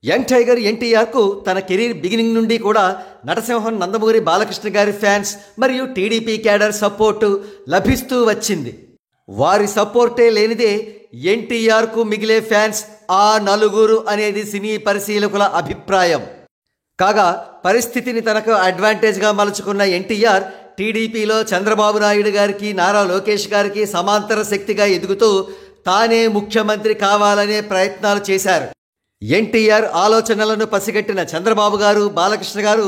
Young tiger ఎన్టీఆర్కు తన career beginning నుండి కూడా నటసింహం నందమూరి బాలకృష్ణ గారి ఫ్యాన్స్ మరియు టీడీపీ క్యాడర్ సపోర్టు లభిస్తూ వచ్చింది. వారి సపోర్టే లేనిదే ఎన్టీఆర్కు మిగిలే ఫ్యాన్స్ ఆ నలుగురు అనేది సినీ పరిశీలకుల అభిప్రాయం. కాగా పరిస్థితిని తనకు అడ్వాంటేజ్గా మలుచుకున్న ఎన్టీఆర్ టీడీపీలో చంద్రబాబు నాయుడు గారికి, నారా లోకేష్ గారికి సమాంతర శక్తిగా ఎదుగుతూ తానే ముఖ్యమంత్రి కావాలనే ప్రయత్నాలు చేశారు. ఎన్టీఆర్ ఆలోచనలను పసిగట్టిన చంద్రబాబు గారు, బాలకృష్ణ గారు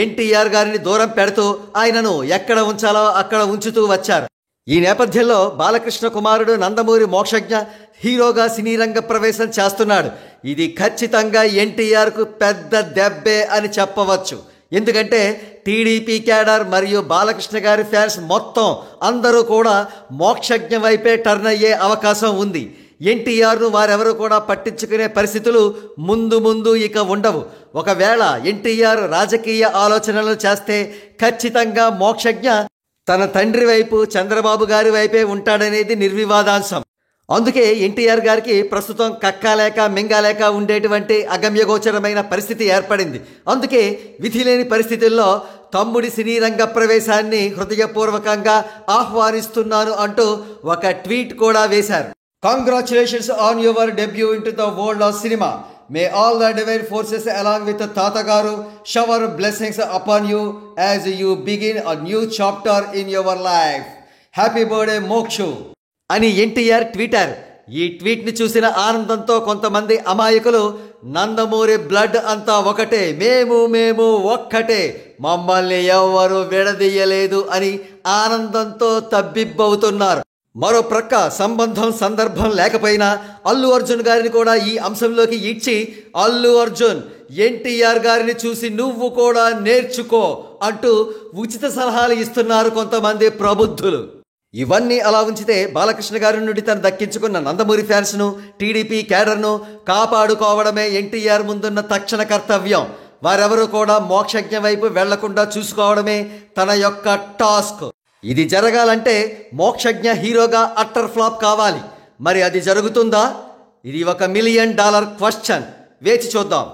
ఎన్టీఆర్ గారిని దూరం పెడుతూ ఆయనను ఎక్కడ ఉంచాలో అక్కడ ఉంచుతూ వచ్చారు. ఈ నేపథ్యంలో బాలకృష్ణ కుమారుడు నందమూరి మోక్షజ్ఞ హీరోగా సినీ రంగ ప్రవేశం చేస్తున్నాడు. ఇది ఖచ్చితంగా ఎన్టీఆర్కు పెద్ద దెబ్బే అని చెప్పవచ్చు. ఎందుకంటే టీడీపీ క్యాడర్ మరియు బాలకృష్ణ గారి ఫ్యాన్స్ మొత్తం అందరూ కూడా మోక్షజ్ఞ వైపే టర్న్ అయ్యే అవకాశం ఉంది. ఎన్టీఆర్ను వారెవరూ కూడా పట్టించుకునే పరిస్థితులు ముందు ఇక ఉండవు. ఒకవేళ ఎన్టీఆర్ రాజకీయ ఆలోచనలు చేస్తే ఖచ్చితంగా మోక్షజ్ఞ తన తండ్రి వైపు, చంద్రబాబు గారి వైపే ఉంటాడనేది నిర్వివాదాంశం. అందుకే ఎన్టీఆర్ గారికి ప్రస్తుతం కక్కాలేక మింగాలేక ఉండేటువంటి అగమ్యగోచరమైన పరిస్థితి ఏర్పడింది. అందుకే విధి లేని పరిస్థితుల్లో తమ్ముడి సినీ రంగ ప్రవేశాన్ని హృదయపూర్వకంగా ఆహ్వానిస్తున్నాను అంటూ ఒక ట్వీట్ కూడా వేశారు. Congratulations on your debut into the world of cinema. May all the divine forces along with Tatagaru shower blessings upon you as you begin a new chapter in your life. Happy birthday Mokshu అని NTR Twitter. ఈ ట్వీట్ని చూసిన ఆనందంతో కొంతమంది అమాయకులు Nandamuri blood అంతా ఒకటే, మేము ఒక్కటే, మమ్మల్ని ఎవరు విడదీయలేదు అని ఆనందంతో తబ్బిబ్బవుతున్నారు. మరో ప్రక్క సంబంధం సందర్భం లేకపోయినా అల్లు అర్జున్ గారిని కూడా ఈ అంశంలోకి ఈడ్చి అల్లు అర్జున్ ఎన్టీఆర్ గారిని చూసి నువ్వు కూడా నేర్చుకో అంటూ ఉచిత సలహాలు ఇస్తున్నారు కొంతమంది ప్రబుద్ధులు. ఇవన్నీ అలా ఉంచితే బాలకృష్ణ గారి నుండి తను దక్కించుకున్న నందమూరి ఫ్యాన్స్ను, టీడీపీ క్యాడర్ను కాపాడుకోవడమే ఎన్టీఆర్ ముందున్న తక్షణ కర్తవ్యం. వారెవరూ కూడా మోక్షజ్ఞ వైపు వెళ్లకుండా చూసుకోవడమే తన యొక్క టాస్క్. ఇది జరగాలంటే మోక్షజ్ఞ హీరోగా అట్టర్ ఫ్లాప్ కావాలి. మరి అది జరుగుతుందా? ఇది $1 మిలియన్ క్వశ్చన్. వేచి చూద్దాం.